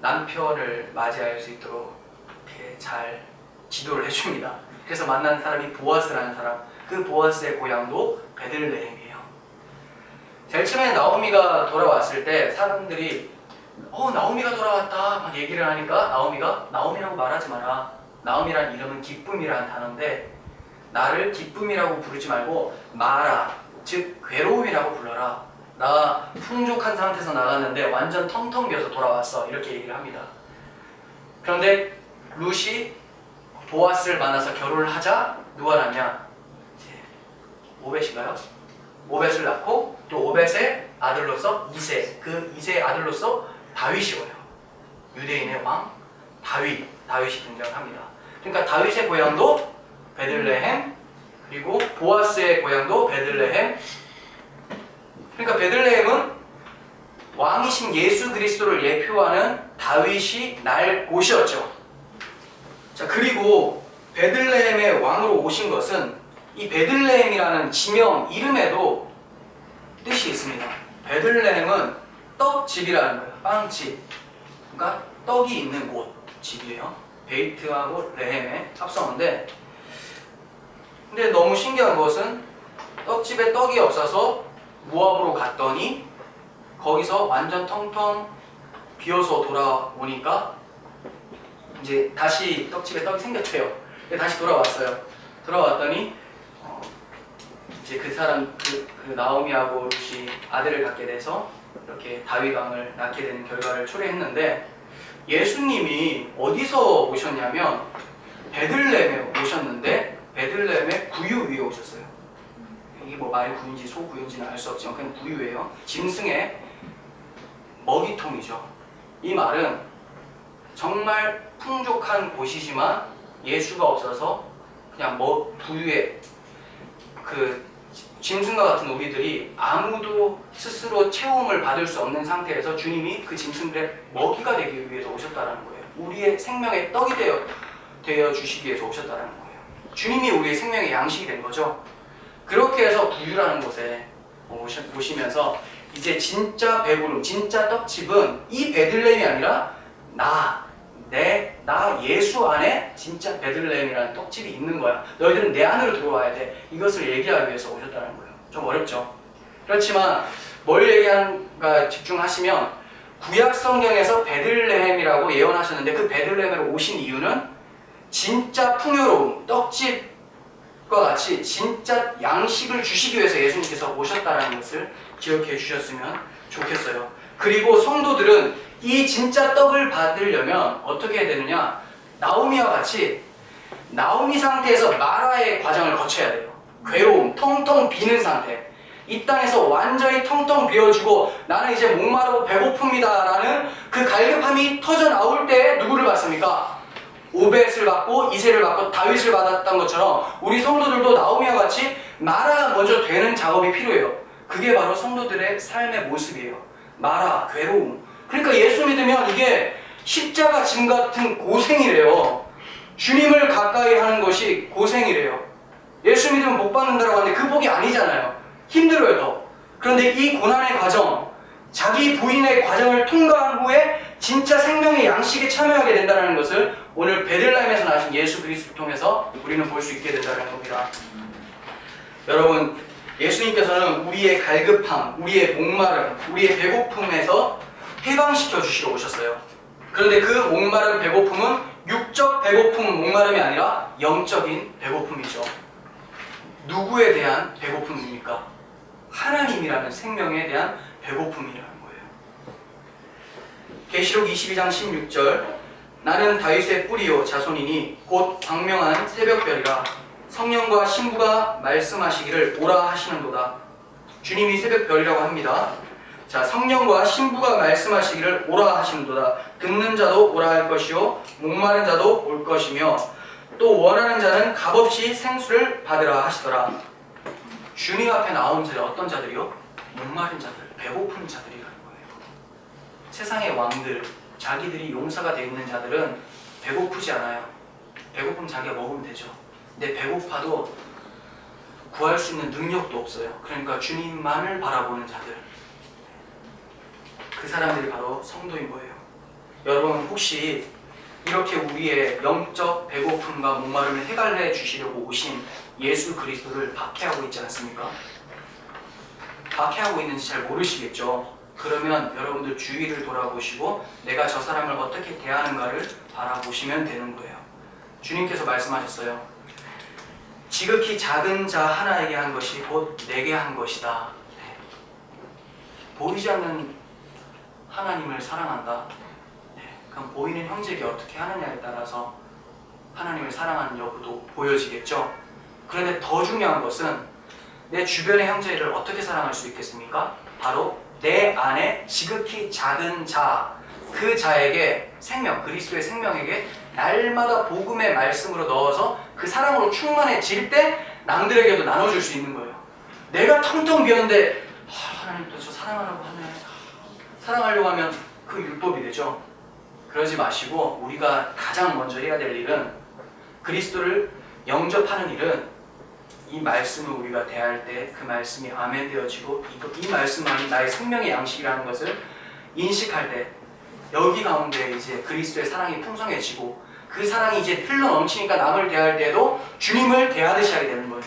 남편을 맞이할 수 있도록 이렇게 잘 지도를 해줍니다. 그래서 만난 사람이 보아스라는 사람. 그 보아스의 고향도 베들레헴이에요. 제일 처음에 나오미가 돌아왔을 때 사람들이 나오미가 돌아왔다 막 얘기를 하니까 나오미가 나오미라고 말하지 마라. 나오미라는 이름은 기쁨이라는 단어인데 나를 기쁨이라고 부르지 말고 마라, 즉 괴로움이라고 불러라. 나 풍족한 상태에서 나갔는데 완전 텅텅 비어서 돌아왔어. 이렇게 얘기를 합니다. 그런데 룻이 보아스를 만나서 결혼을 하자 누가 낳냐? 오벳인가요? 오벳을 낳고 또 오벳의 아들로서 이세, 그 이세의 아들로서 다윗이 오요. 유대인의 왕 다윗이 등장합니다. 그러니까 다윗의 고향도 베들레헴, 그리고 보아스의 고향도 베들레헴. 그러니까 베들레헴은 왕이신 예수 그리스도를 예표하는 다윗이 날 곳이었죠. 자, 그리고 베들레헴의 왕으로 오신 것은 이 베들레헴이라는 지명 이름에도 뜻이 있습니다. 베들레헴은 떡집이라는 거예요. 빵집. 그러니까 떡이 있는 곳, 집이에요. 베이트하고 레헴의 합성어인데, 근데 너무 신기한 것은 떡집에 떡이 없어서 모압으로 갔더니 거기서 완전 텅텅 비어서 돌아오니까 이제 다시 떡집에 떡이 생겼대요. 다시 돌아왔어요. 돌아왔더니 이제 그 사람 그 나오미하고 룻이 아들을 갖게 돼서 이렇게 다윗 왕을 낳게 되는 결과를 초래했는데, 예수님이 어디서 오셨냐면 베들레헴에 오셨는데 베들레헴의 구유 위에 오셨어요. 이게 뭐 말이 구유인지 소구유인지는 알 수 없지만 그냥 구유예요. 짐승의 먹이통이죠. 이 말은 정말 풍족한 곳이지만 예수가 없어서 그냥 부유에 그 짐승과 같은 우리들이 아무도 스스로 채움을 받을 수 없는 상태에서 주님이 그 짐승들의 먹이가 되기 위해서 오셨다는 거예요. 우리의 생명의 떡이 되어 주시기 위해서 오셨다는 거예요. 주님이 우리의 생명의 양식이 된 거죠. 그렇게 해서 부유라는 곳에 오시면서 이제 진짜 배부름, 진짜 떡집은 이 베들레헴이 아니라 나 예수 안에 진짜 베들레헴이라는 떡집이 있는 거야. 너희들은 내 안으로 들어와야 돼. 이것을 얘기하기 위해서 오셨다는 거예요. 좀 어렵죠. 그렇지만 뭘 얘기하는가 집중하시면 구약 성경에서 베들레헴이라고 예언하셨는데 그 베들레헴으로 오신 이유는 진짜 풍요로움, 떡집과 같이 진짜 양식을 주시기 위해서 예수님께서 오셨다는 것을 기억해 주셨으면 좋겠어요. 그리고 성도들은 이 진짜 떡을 받으려면 어떻게 해야 되느냐? 나오미와 같이 나오미 상태에서 마라의 과정을 거쳐야 돼요. 괴로움, 텅텅 비는 상태. 이 땅에서 완전히 텅텅 비어지고 나는 이제 목마르고 배고픕니다 라는 그 갈급함이 터져 나올 때 누구를 받습니까? 오벳을 받고 이새를 받고 다윗을 받았던 것처럼 우리 성도들도 나오미와 같이 마라가 먼저 되는 작업이 필요해요. 그게 바로 성도들의 삶의 모습이에요. 마라, 괴로움. 그러니까 예수 믿으면 이게 십자가 짐 같은 고생이래요. 주님을 가까이 하는 것이 고생이래요. 예수 믿으면 복 받는다라고 하는데 그 복이 아니잖아요. 힘들어요 더. 그런데 이 고난의 과정, 자기 부인의 과정을 통과한 후에 진짜 생명의 양식에 참여하게 된다는 것을 오늘 베들레헴에서 나신 예수 그리스도를 통해서 우리는 볼 수 있게 된다는 겁니다. 여러분, 예수님께서는 우리의 갈급함, 우리의 목마름, 우리의 배고픔에서 해방시켜 주시러 오셨어요. 그런데 그 목마름 배고픔은 육적 배고픔 목마름이 아니라 영적인 배고픔이죠. 누구에 대한 배고픔입니까? 하나님이라는 생명에 대한 배고픔이라는 거예요. 계시록 22장 16절 나는 다윗의 뿌리요 자손이니 곧 광명한 새벽별이라 성령과 신부가 말씀하시기를 오라 하시는도다. 주님이 새벽별이라고 합니다. 자, 성령과 신부가 말씀하시기를 오라 하시는도다. 듣는 자도 오라 할 것이요 목마른 자도 올 것이며 또 원하는 자는 값없이 생수를 받으라 하시더라. 주님 앞에 나온 자들 어떤 자들이요? 목마른 자들, 배고픈 자들이라는 거예요. 세상의 왕들, 자기들이 용사가 되어 있는 자들은 배고프지 않아요. 배고프면 자기가 먹으면 되죠. 근데 배고파도 구할 수 있는 능력도 없어요. 그러니까 주님만을 바라보는 자들, 그 사람들이 바로 성도인 거예요. 여러분 혹시 이렇게 우리의 영적 배고픔과 목마름을 해갈래 주시려고 오신 예수 그리스도를 박해하고 있지 않습니까? 박해하고 있는지 잘 모르시겠죠? 그러면 여러분들 주위를 돌아보시고 내가 저 사람을 어떻게 대하는가를 바라보시면 되는 거예요. 주님께서 말씀하셨어요. 지극히 작은 자 하나에게 한 것이 곧 내게 한 것이다. 네. 보이지 않는 하나님을 사랑한다. 네. 그럼 보이는 형제에게 어떻게 하느냐에 따라서 하나님을 사랑하는 여부도 보여지겠죠. 그런데 더 중요한 것은 내 주변의 형제를 어떻게 사랑할 수 있겠습니까? 바로 내 안에 지극히 작은 자, 그 자에게 생명, 그리스도의 생명에게 날마다 복음의 말씀으로 넣어서 그 사랑으로 충만해질 때 남들에게도 나눠줄 수 있는 거예요. 내가 텅텅 비었는데 하나님도 저 사랑하려고 하네. 사랑하려고 하면 그 율법이 되죠. 그러지 마시고 우리가 가장 먼저 해야 될 일은 그리스도를 영접하는 일은 이 말씀을 우리가 대할 때 그 말씀이 아멘 되어지고 이 말씀만이 나의 생명의 양식이라는 것을 인식할 때 여기 가운데 이제 그리스도의 사랑이 풍성해지고 그 사랑이 이제 흘러 넘치니까 남을 대할 때도 주님을 대하듯이 하게 되는 거예요.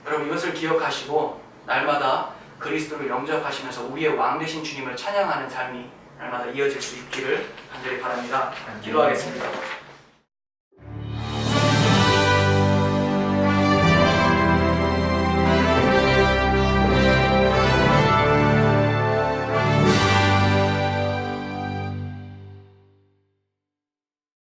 여러분 이것을 기억하시고 날마다 그리스도를 영접하시면서 우리의 왕 되신 주님을 찬양하는 삶이 날마다 이어질 수 있기를 간절히 바랍니다. 기도하겠습니다.